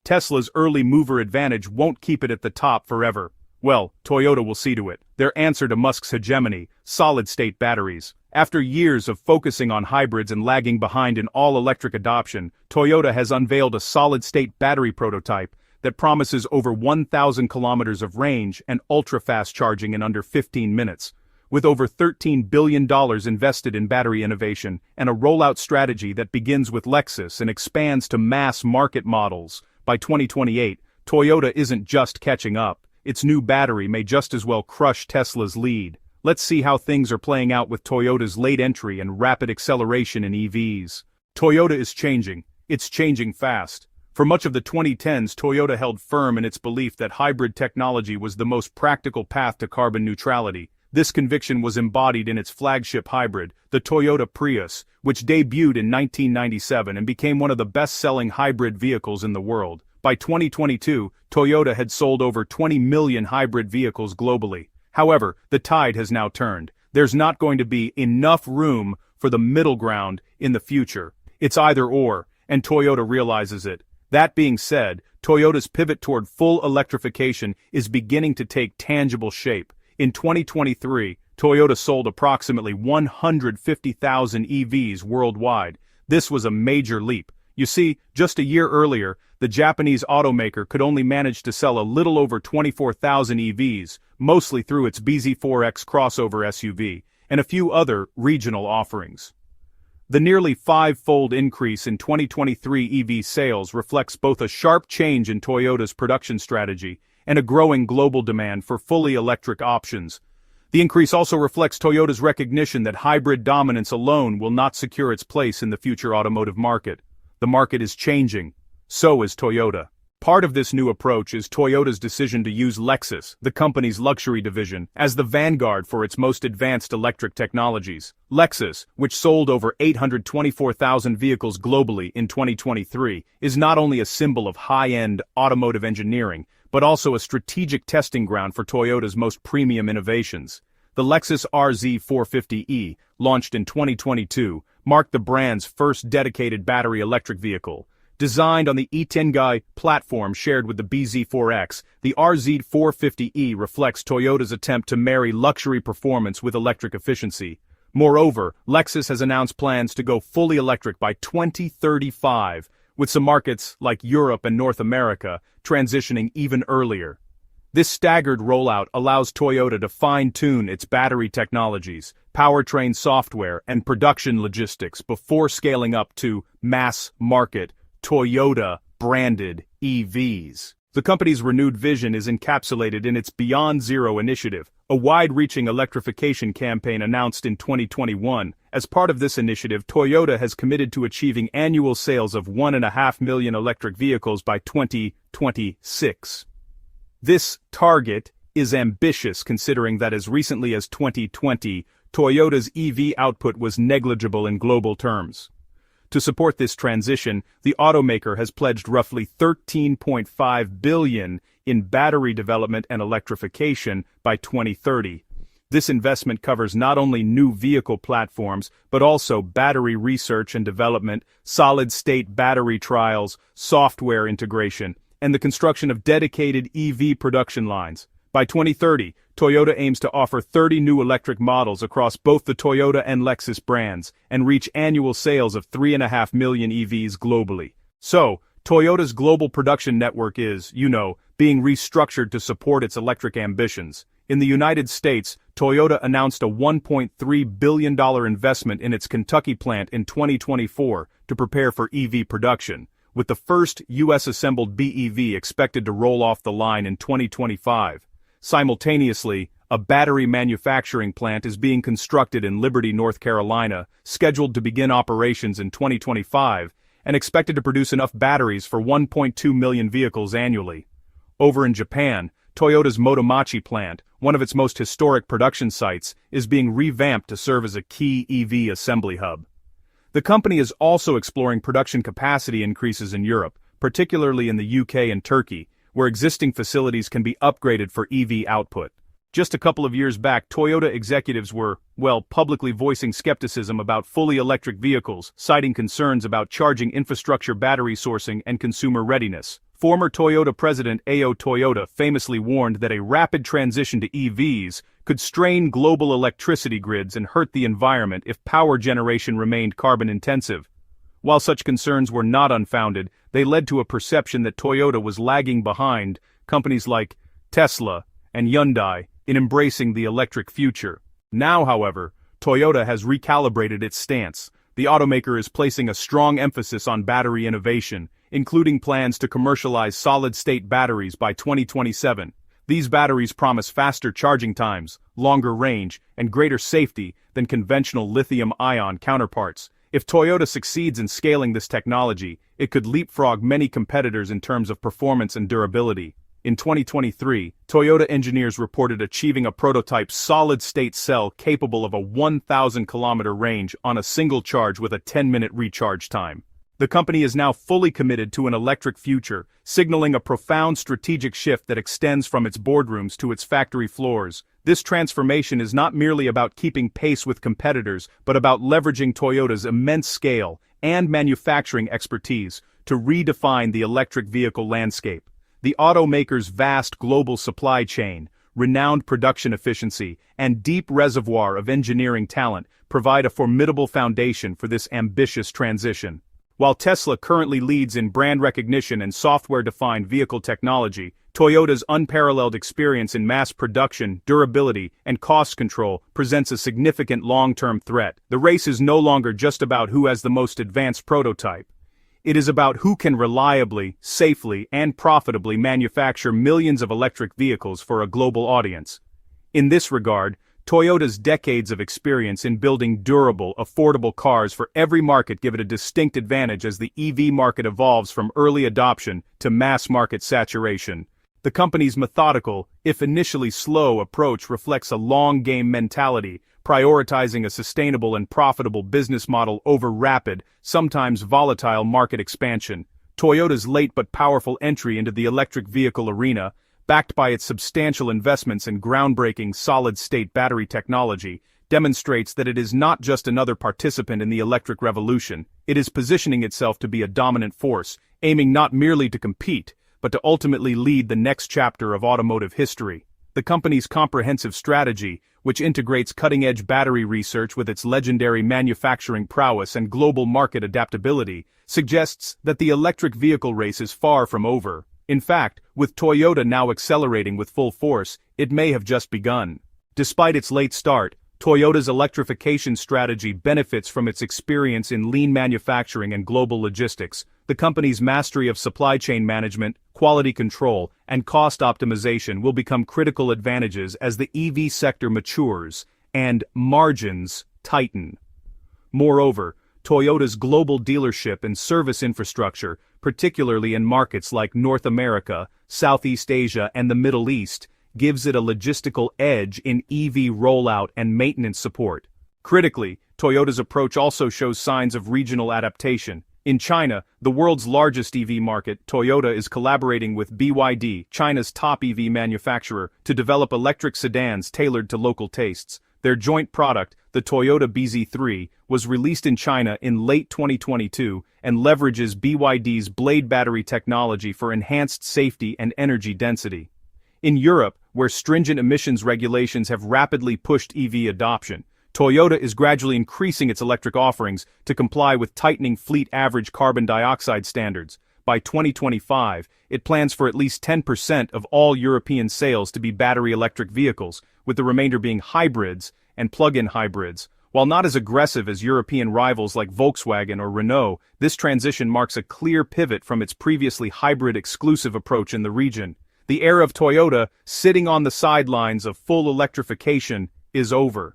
Tesla's early mover advantage won't keep it at the top forever. Well, Toyota will see to it. Their answer to Musk's hegemony, solid-state batteries. After years of focusing on hybrids and lagging behind in all-electric adoption, Toyota has unveiled a solid-state battery prototype that promises over 1,000 kilometers of range and ultra-fast charging in under 15 minutes. With over $13 billion invested in battery innovation and a rollout strategy that begins with Lexus and expands to mass market models, by 2028, Toyota isn't just catching up. Its new battery may just as well crush Tesla's lead. Let's see how things are playing out with Toyota's late entry and rapid acceleration in EVs. Toyota is changing. It's changing fast. For much of the 2010s, Toyota held firm in its belief that hybrid technology was the most practical path to carbon neutrality. This conviction was embodied in its flagship hybrid, the Toyota Prius, which debuted in 1997 and became one of the best-selling hybrid vehicles in the world. By 2022, Toyota had sold over 20 million hybrid vehicles globally. However, the tide has now turned. There's not going to be enough room for the middle ground in the future. It's either or, and Toyota realizes it. That being said, Toyota's pivot toward full electrification is beginning to take tangible shape. In 2023, Toyota sold approximately 150,000 EVs worldwide. This was a major leap. You see, just a year earlier, the Japanese automaker could only manage to sell a little over 24,000 EVs, mostly through its BZ4X crossover SUV, and a few other regional offerings. The nearly five-fold increase in 2023 EV sales reflects both a sharp change in Toyota's production strategy and a growing global demand for fully electric options. The increase also reflects Toyota's recognition that hybrid dominance alone will not secure its place in the future automotive market. The market is changing. So is Toyota. Part of this new approach is Toyota's decision to use Lexus, the company's luxury division, as the vanguard for its most advanced electric technologies. Lexus, which sold over 824,000 vehicles globally in 2023, is not only a symbol of high-end automotive engineering, but also a strategic testing ground for Toyota's most premium innovations. The Lexus RZ450e, launched in 2022, marked the brand's first dedicated battery electric vehicle. Designed on the E-Tengai platform shared with the BZ4X, the RZ450e reflects Toyota's attempt to marry luxury performance with electric efficiency. Moreover, Lexus has announced plans to go fully electric by 2035, with some markets like Europe and North America transitioning even earlier. This staggered rollout allows Toyota to fine-tune its battery technologies, powertrain software, and production logistics before scaling up to mass-market Toyota-branded EVs. The company's renewed vision is encapsulated in its Beyond Zero initiative, a wide-reaching electrification campaign announced in 2021. As part of this initiative, Toyota has committed to achieving annual sales of 1.5 million electric vehicles by 2026. This target is ambitious considering that as recently as 2020, Toyota's EV output was negligible in global terms. To support this transition, the automaker has pledged roughly $13.5 billion in battery development and electrification by 2030. This investment covers not only new vehicle platforms, but also battery research and development, solid-state battery trials, software integration, and the construction of dedicated EV production lines. By 2030, Toyota aims to offer 30 new electric models across both the Toyota and Lexus brands, and reach annual sales of 3.5 million EVs globally. So, Toyota's global production network is, being restructured to support its electric ambitions. In the United States, Toyota announced a $1.3 billion investment in its Kentucky plant in 2024 to prepare for EV production, with the first U.S.-assembled BEV expected to roll off the line in 2025. Simultaneously, a battery manufacturing plant is being constructed in Liberty, North Carolina, scheduled to begin operations in 2025, and expected to produce enough batteries for 1.2 million vehicles annually. Over in Japan, Toyota's Motomachi plant, one of its most historic production sites, is being revamped to serve as a key EV assembly hub. The company is also exploring production capacity increases in Europe, particularly in the UK and Turkey, where existing facilities can be upgraded for EV output. Just a couple of years back, Toyota executives were, well, publicly voicing skepticism about fully electric vehicles, citing concerns about charging infrastructure, battery sourcing, and consumer readiness. Former Toyota president Ao Toyoda famously warned that a rapid transition to EVs could strain global electricity grids and hurt the environment if power generation remained carbon-intensive. While such concerns were not unfounded, they led to a perception that Toyota was lagging behind companies like Tesla and Hyundai in embracing the electric future. Now, however, Toyota has recalibrated its stance. The automaker is placing a strong emphasis on battery innovation, including plans to commercialize solid-state batteries by 2027. These batteries promise faster charging times, longer range, and greater safety than conventional lithium-ion counterparts. If Toyota succeeds in scaling this technology, it could leapfrog many competitors in terms of performance and durability. In 2023, Toyota engineers reported achieving a prototype solid-state cell capable of a 1,000-kilometer range on a single charge with a 10-minute recharge time. The company is now fully committed to an electric future, signaling a profound strategic shift that extends from its boardrooms to its factory floors. This transformation is not merely about keeping pace with competitors, but about leveraging Toyota's immense scale and manufacturing expertise to redefine the electric vehicle landscape. The automaker's vast global supply chain, renowned production efficiency, and deep reservoir of engineering talent provide a formidable foundation for this ambitious transition. While Tesla currently leads in brand recognition and software-defined vehicle technology, Toyota's unparalleled experience in mass production, durability, and cost control presents a significant long-term threat. The race is no longer just about who has the most advanced prototype. It is about who can reliably, safely, and profitably manufacture millions of electric vehicles for a global audience. In this regard, Toyota's decades of experience in building durable, affordable cars for every market give it a distinct advantage as the EV market evolves from early adoption to mass market saturation. The company's methodical, if initially slow, approach reflects a long-game mentality, prioritizing a sustainable and profitable business model over rapid, sometimes volatile market expansion. Toyota's late but powerful entry into the electric vehicle arena, backed by its substantial investments in groundbreaking solid-state battery technology, demonstrates that it is not just another participant in the electric revolution. It is positioning itself to be a dominant force, aiming not merely to compete, but to ultimately lead the next chapter of automotive history. The company's comprehensive strategy, which integrates cutting-edge battery research with its legendary manufacturing prowess and global market adaptability, suggests that the electric vehicle race is far from over. In fact, with Toyota now accelerating with full force, it may have just begun. Despite its late start, Toyota's electrification strategy benefits from its experience in lean manufacturing and global logistics. The company's mastery of supply chain management, quality control, and cost optimization will become critical advantages as the EV sector matures and margins tighten. Moreover, Toyota's global dealership and service infrastructure, particularly in markets like North America, Southeast Asia, and the Middle East, gives it a logistical edge in EV rollout and maintenance support. Critically, Toyota's approach also shows signs of regional adaptation. In China, the world's largest EV market, Toyota is collaborating with BYD, China's top EV manufacturer, to develop electric sedans tailored to local tastes. Their joint product, the Toyota BZ3, was released in China in late 2022 and leverages BYD's blade battery technology for enhanced safety and energy density. In Europe, where stringent emissions regulations have rapidly pushed EV adoption, Toyota is gradually increasing its electric offerings to comply with tightening fleet average carbon dioxide standards. By 2025, it plans for at least 10% of all European sales to be battery electric vehicles, with the remainder being hybrids and plug-in hybrids. While not as aggressive as European rivals like Volkswagen or Renault, this transition marks a clear pivot from its previously hybrid-exclusive approach in the region. The era of Toyota, sitting on the sidelines of full electrification, is over.